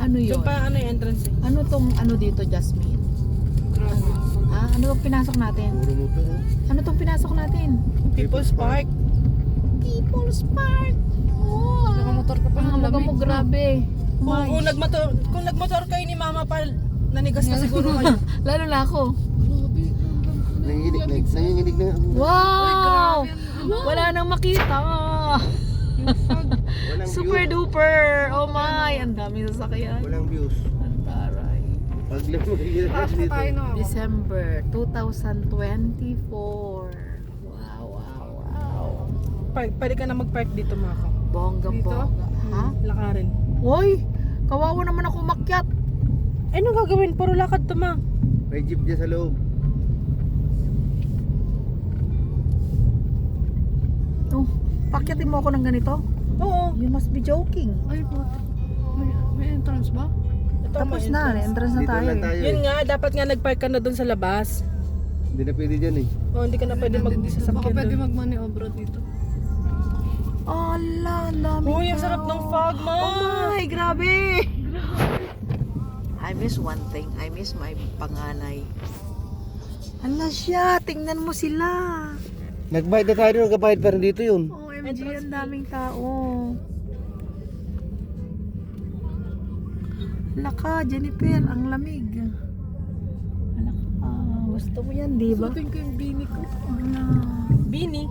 Ano yun? Doon pa ano yung entrance eh. Ano tong ano dito, Jasmine? Grabe. Ano tong pinasok natin? Puro motor. Ano tong pinasok natin? People's Park. People's Park. Wow. Nakamotor ka pa Ang ng maga mo, lamig. grabe. Kung nagmotor kayo ni Mama pa, nanigas na siguro kayo. Lalo na ako. Grabe. Nanginginig na ako. Wow! Wala nang makita. Walang Super view. duper. Oh my, ang dami sasakyan. Walang views. Ang taray. Pag lang magiging Taas na tayo na ako. December 2024. Wow, wow, wow. Pwede ka na mag-park dito, Mako. Bongga-bongga. Ha? Lakarin. Hoy! Kawawa naman ako makyat. Eh, ano gagawin? Puro lakad to, Ma. May jeep dyan sa loob. Oh, pakyatin mo ako ng ganito? Oo. You must be joking. Ay, puti. May entrance ba? Ito, Tapos may na, entrance na Dito tayo. lang tayo Yun eh. nga, dapat nga nag-park ka na doon sa labas. Hindi na pwede dyan eh. O, hindi ka na pwede Baka mag-sasakyan pwede doon. mag-maniobra dito. Ala, dami. Uy, ang sarap ng fog, Ma. Oh my, grabe. I miss one thing. I miss my panganay. Ala siya, tingnan mo sila. Nagbayad na tayo, nagbayad pa rin dito yun. OMG, ang daming tao. Laka, Jennifer, ang lamig. Alaka, gusto mo yan, di ba? Suotin ko yung bini ko. Ala. Bini.